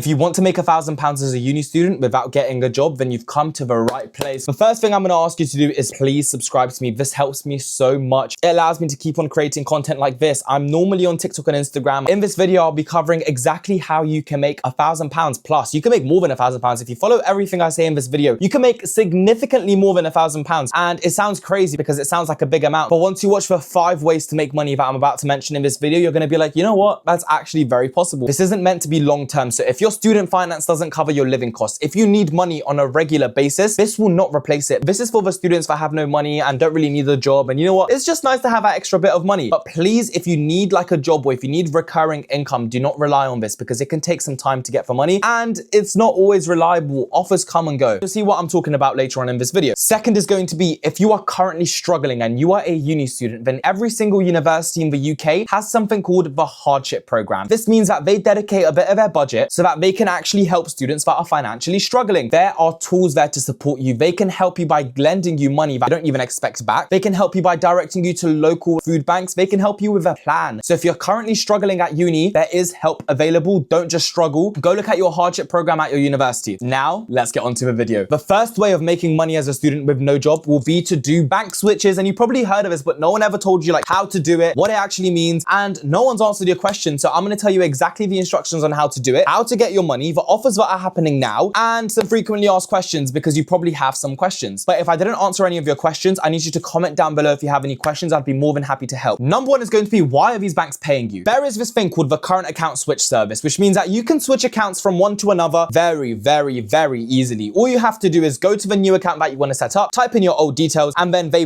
If you want to make £1,000 as a uni student without getting a job, then you've come to the right place. The first thing I'm going to ask you to do is please subscribe to me. This helps me so much. It allows me to keep on creating content like this. I'm normally on TikTok and Instagram. In this video, I'll be covering exactly how you can make £1,000 plus. You can make more than £1,000. If you follow everything I say in this video, you can make significantly more than £1,000. And it sounds crazy because it sounds like a big amount. But once you watch the 5 ways to make money that I'm about to mention in this video, you're going to be like, you know what? That's actually very possible. This isn't meant to be long term. So if your student finance doesn't cover your living costs, if you need money on a regular basis, this will not replace it. This is for the students that have no money and don't really need a job. And you know what? It's just nice to have that extra bit of money. But please, if you need like a job or if you need recurring income, do not rely on this because it can take some time to get for money and it's not always reliable. Offers come and go. You'll see what I'm talking about later on in this video. Second is going to be if you are currently struggling and you are a uni student, then every single university in the UK has something called the hardship program. This means that they dedicate a bit of their budget so that they can actually help students that are financially struggling. There are tools there to support you. They can help you by lending you money that you don't even expect back. They can help you by directing you to local food banks. They can help you with a plan. So if you're currently struggling at uni, there is help available. Don't just struggle. Go look at your hardship program at your university. Now, let's get on to the video. The first way of making money as a student with no job will be to do bank switches. And you probably heard of this, but no one ever told you like how to do it, what it actually means, and no one's answered your question. So I'm going to tell you exactly the instructions on how to do it, how to get your money, the offers that are happening now, and some frequently asked questions because you probably have some questions. But if I didn't answer any of your questions, I need you to comment down below if you have any questions. I'd be more than happy to help. Number one is going to be, why are these banks paying you? There is this thing called the current account switch service, which means that you can switch accounts from one to another very, very, very easily. All you have to do is go to the new account that you want to set up, type in your old details, and then they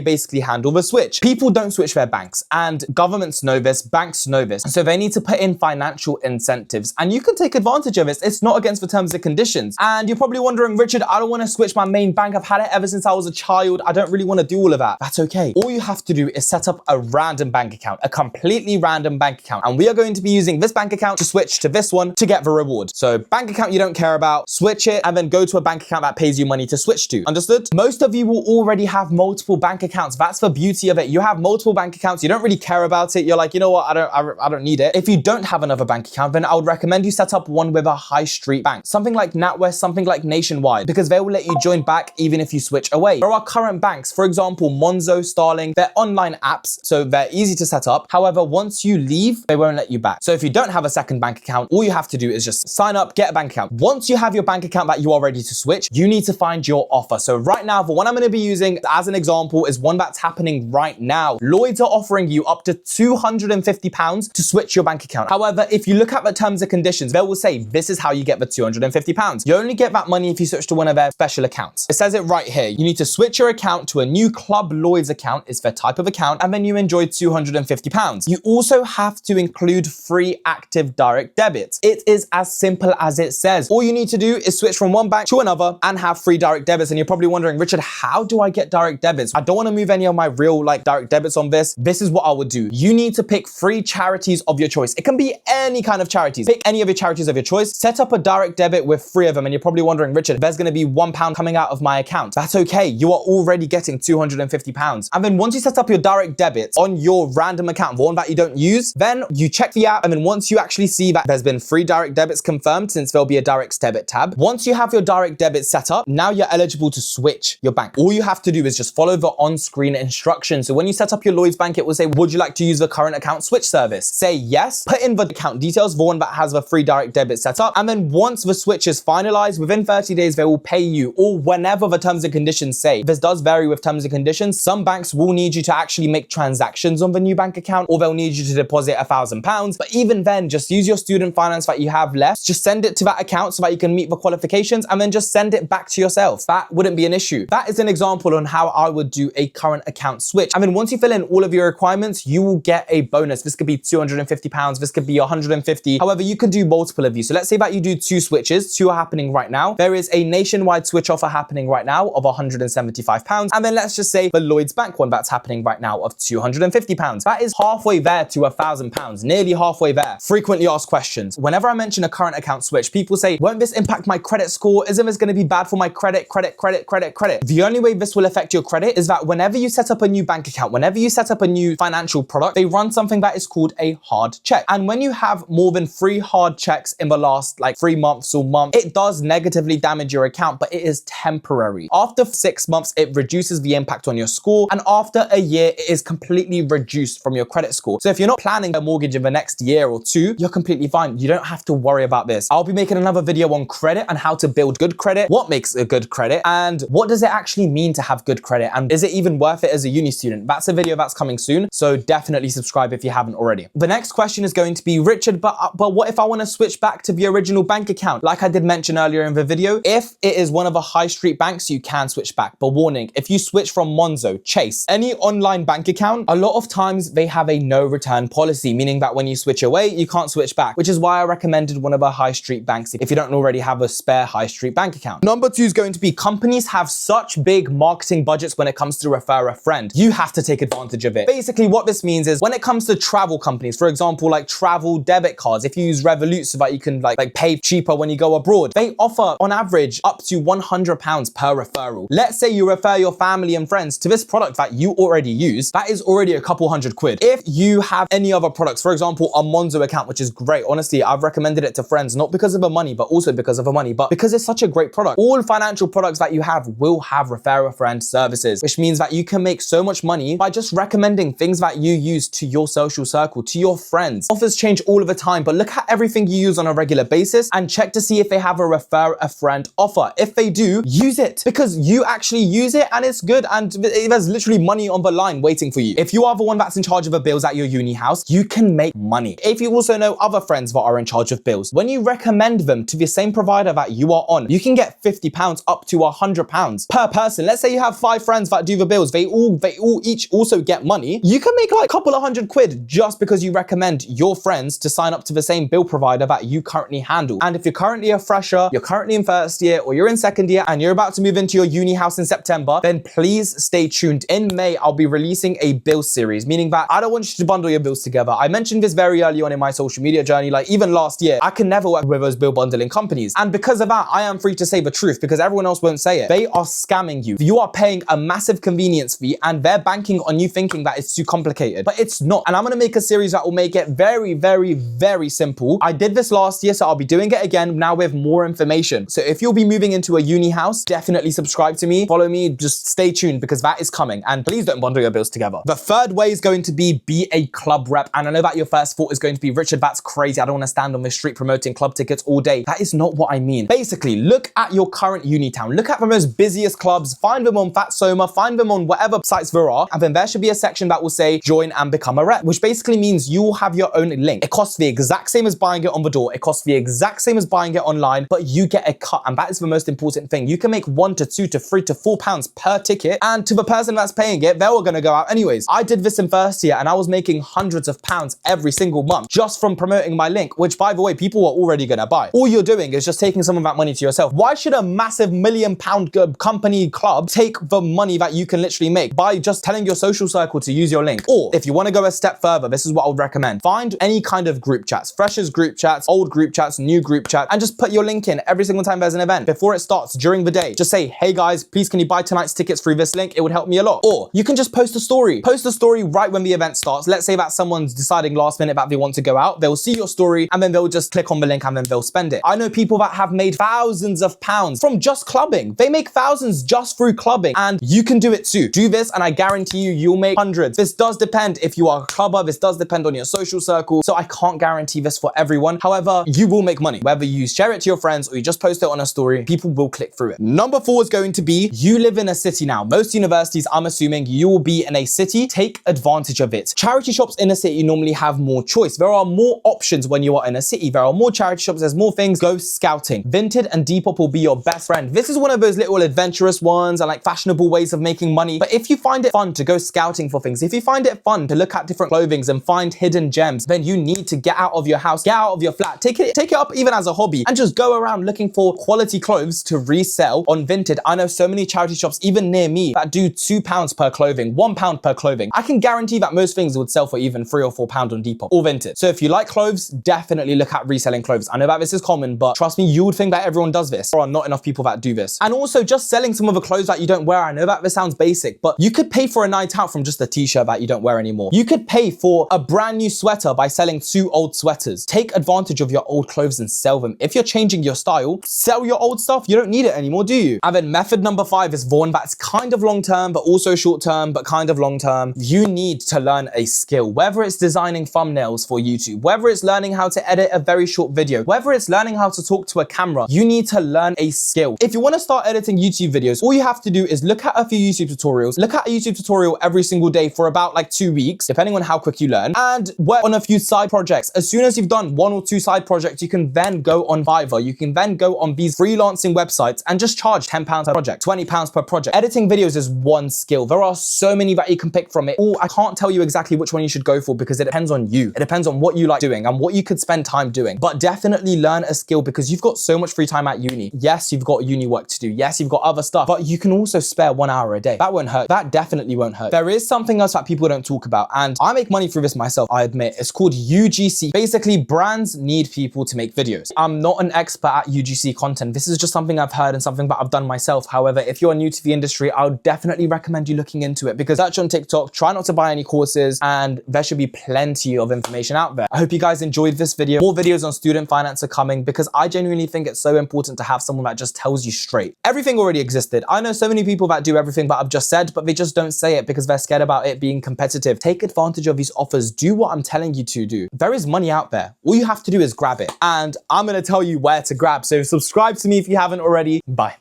basically handle the switch. People don't switch their banks, and governments know this, banks know this. So they need to put in financial incentives, and you can take advantage of this. It's not against the terms and conditions. And you're probably wondering, Richard, I don't want to switch my main bank. I've had it ever since I was a child. I don't really want to do all of that. That's okay. All you have to do is set up a random bank account, a completely random bank account. And we are going to be using this bank account to switch to this one to get the reward. So bank account you don't care about, switch it, and then go to a bank account that pays you money to switch to. Understood? Most of you will already have multiple bank accounts. That's the beauty of it. You have multiple bank accounts. You don't really care about it. You're like, you know what? I don't need it. If you don't have another bank account, then I would recommend you set up one with a high street bank, something like NatWest, something like Nationwide, because they will let you join back even if you switch away. There are current banks, for example, Monzo, Starling, they're online apps, so they're easy to set up. However, once you leave, they won't let you back. So if you don't have a second bank account, all you have to do is just sign up, get a bank account. Once you have your bank account that you are ready to switch, you need to find your offer. So right now, the one I'm going to be using as an example is one that's happening right now. Lloyds are offering you up to £250 to switch your bank account. However, if you look at the terms and conditions, they will say this is how you get the £250. You only get that money if you switch to one of their special accounts. It says it right here. You need to switch your account to a new Club Lloyds account, is their type of account, and then you enjoy £250. You also have to include free active direct debits. It is as simple as it says. All you need to do is switch from one bank to another and have free direct debits. And you're probably wondering, Richard, how do I get direct debits? I don't want to move any of my real direct debits on this. This is what I would do. You need to pick 3 charities of your choice. It can be any kind of charities. Pick any of your charities of your choice, set up a direct debit with 3 of them. And you're probably wondering, Richard, there's going to be £1 coming out of my account. That's okay. You are already getting £250. And then once you set up your direct debits on your random account, the one that you don't use, then you check the app. And then once you actually see that there's been 3 direct debits confirmed, since there'll be a direct debit tab. Once you have your direct debit set up, now you're eligible to switch your bank. All you have to do is just follow the on-screen instructions. So when you set up your Lloyds bank, it will say, would you like to use the current account switch service? Say yes, put in the account details, the one that has the free direct debit set up. And then once the switch is finalized, within 30 days, they will pay you, or whenever the terms and conditions say. This does vary with terms and conditions. Some banks will need you to actually make transactions on the new bank account, or they'll need you to deposit £1,000. But even then, just use your student finance that you have left. Just send it to that account so that you can meet the qualifications, and then just send it back to yourself. That wouldn't be an issue. That is an example on how I would do a current account switch. I mean, once you fill in all of your requirements, you will get a bonus. This could be £250. This could be £150. However, you can do multiple of these. So let's say that you do 2 switches. 2 are happening right now. There is a nationwide switch offer happening right now of £175. And then let's just say the Lloyds Bank one that's happening right now of £250. That is halfway there to £1,000, nearly halfway there. Frequently asked questions. Whenever I mention a current account switch, people say, won't this impact my credit score? Isn't this going to be bad for my credit? The only way this will affect your credit is that whenever you set up a new bank account, whenever you set up a new financial product, they run something that is called a hard check. And when you have more than 3 hard checks in the last like 3 months or month, it does negatively damage your account, but it is temporary. After 6 months, it reduces the impact on your score, and after a year, it is completely reduced from your credit score. So if you're not planning a mortgage in the next year or two, you're completely fine. You don't have to worry about this. I'll be making another video on credit and how to build good credit, what makes a good credit, and what does it actually mean to have good credit, and is it even worth it as a uni student? That's a video that's coming soon, so definitely subscribe if you haven't already. The next question is going to be, Richard, but what if I want to switch back to the original bank account? Like I did mention earlier in the video, if it is one of the high street banks, you can switch back. But warning, if you switch from Monzo, Chase, any online bank account, a lot of times they have a no return policy, meaning that when you switch away, you can't switch back, which is why I recommended one of the high street banks if you don't already have a spare high street bank account. Number 2 is going to be, companies have such big marketing budgets when it comes to refer a friend. You have to take advantage of it. Basically, what this means is when it comes to travel companies, for example, like travel debit cards, if you use Revolut so that you can like pay cheaper when you go abroad, they offer on average up to £100 per referral. Let's say you refer your family and friends to this product that you already use, that is already a couple £100. If you have any other products, for example, a Monzo account, which is great. Honestly, I've recommended it to friends, not because of the money, but also because of the money, but because it's such a great product. All financial products that you have will have refer a friend services, which means that you can make so much money by just recommending things that you use to your social circle, to your friends. Offers change all of the time, but look at everything you use on a regular basis and check to see if they have a refer a friend offer. If they do, use it, because you actually use it and it's good, and there's literally money on the line waiting for you. If you are the one that's in charge of the bills at your uni house, you can make money. If you also know other friends that are in charge of bills, when you recommend them to the same provider that you are on, you can get £50 up to £100 per person. Let's say you have 5 friends that do the bills, they all each also get money. You can make like a couple of £100 just because you recommend your friends to sign up to the same bill provider that you currently handle. And if you're currently a fresher, you're currently in first year, or you're in second year and you're about to move into your uni house in September, then please stay tuned. In May, I'll be releasing a bill series, meaning that I don't want you to bundle your bills together. I mentioned this very early on in my social media journey, like even last year, I can never work with those bill bundling companies. And because of that, I am free to say the truth because everyone else won't say it. They are scamming you. You are paying a massive convenience fee and they're banking on you thinking that it's too complicated, but it's not. And I'm gonna make a series that will make it very, very, very simple. I did this last year, so I'll be doing it again now with more information. So if you'll be moving into a uni house, definitely subscribe to me, follow me, just stay tuned because that is coming. And please don't bundle your bills together. The third way is going to be a club rep. And I know that your first thought is going to be, Richard, that's crazy. I don't want to stand on the street promoting club tickets all day. That is not what I mean. Basically, look at your current uni town. Look at the most busiest clubs, find them on Fatsoma, find them on whatever sites there are, and then there should be a section that will say join and become a rep, which basically means you will have your own link. It costs the exact same as buying it on the door. It costs the exact same as buying it online, but you get a cut, and that is the most important thing. You can make £1 to £2 to £3 to £4 per ticket, and to the person that's paying it, they're all gonna go out anyways. I did this in first year, and I was making hundreds of pounds every single month just from promoting my link, which by the way, people are already gonna buy. All you're doing is just taking some of that money to yourself. Why should a massive £1 million company club take the money that you can literally make by just telling your social circle to use your link? Or if you want to go a step further, this is what I would recommend. Find any kind of group chats, freshers group chats, old group chats, new group chat, and just put your link in every single time there's an event. Before it starts, during the day, just say, hey guys, please can you buy tonight's tickets through this link? It would help me a lot. Or you can just post a story. Post a story right when the event starts. Let's say that someone's deciding last minute that they want to go out. They'll see your story and then they'll just click on the link and then they'll spend it. I know people that have made thousands of pounds from just clubbing. They make thousands just through clubbing, and you can do it too. Do this and I guarantee you, you'll make hundreds. This does depend if you are a clubber. This does depend on your social circle. So I can't guarantee this for everyone. However, you will make money. Whether you share it to your friends or you just post it on a story, people will click through it. Number 4 is going to be, you live in a city now. Most universities, I'm assuming you will be in a city. Take advantage of it. Charity shops in a city normally have more choice. There are more options when you are in a city. There are more charity shops. There's more things. Go scouting. Vinted and Depop will be your best friend. This is one of those little adventurous ones and like fashionable ways of making money. But if you find it fun to go scouting for things, if you find it fun to look at different clothings and find hidden gems, then you need to get out of your house, get out of your flat, take it up even as a hobby, and just go around looking for quality clothes to resell on Vinted. I know so many charity shops even near me that do £2 per clothing, £1 per clothing. I can guarantee that most things would sell for even £3 or £4 on Depop or Vinted. So if you like clothes, definitely look at reselling clothes. I know that this is common, but trust me, you would think that everyone does this. There are not enough people that do this. And also just selling some of the clothes that you don't wear. I know that this sounds basic, but you could pay for a night out from just a t-shirt that you don't wear anymore. You could pay for a brand new sweater by selling 2 old sweaters. Take advantage advantage of your old clothes and sell them. If you're changing your style, sell your old stuff. You don't need it anymore, do you? And then method number 5 is one that's kind of long term, but also short term, but kind of long term. You need to learn a skill, whether it's designing thumbnails for YouTube, whether it's learning how to edit a very short video, whether it's learning how to talk to a camera. You need to learn a skill. If you want to start editing YouTube videos, all you have to do is look at a few YouTube tutorials, look at a YouTube tutorial every single day for about like 2 weeks, depending on how quick you learn, and work on a few side projects. As soon as you've done 1 or 2 side projects, you can then go on Fiverr. You can then go on these freelancing websites and just charge £10 per project, £20 per project. Editing videos is one skill. There are so many that you can pick from it. Or I can't tell you exactly which one you should go for because it depends on you. It depends on what you like doing and what you could spend time doing. But definitely learn a skill because you've got so much free time at uni. Yes, you've got uni work to do. Yes, you've got other stuff, but you can also spare 1 hour a day. That won't hurt. That definitely won't hurt. There is something else that people don't talk about, and I make money through this myself, I admit. It's called UGC. Basically, brands need people to make videos. I'm not an expert at UGC content. This is just something I've heard and something that I've done myself. However, if you're new to the industry, I would definitely recommend you looking into it because search on TikTok, try not to buy any courses, and there should be plenty of information out there. I hope you guys enjoyed this video. More videos on student finance are coming because I genuinely think it's so important to have someone that just tells you straight. Everything already existed. I know so many people that do everything that I've just said, but they just don't say it because they're scared about it being competitive. Take advantage of these offers. Do what I'm telling you to do. There is money out there. All you have to do is grab it. And I'm going to tell you where to grab. So subscribe to me if you haven't already. Bye.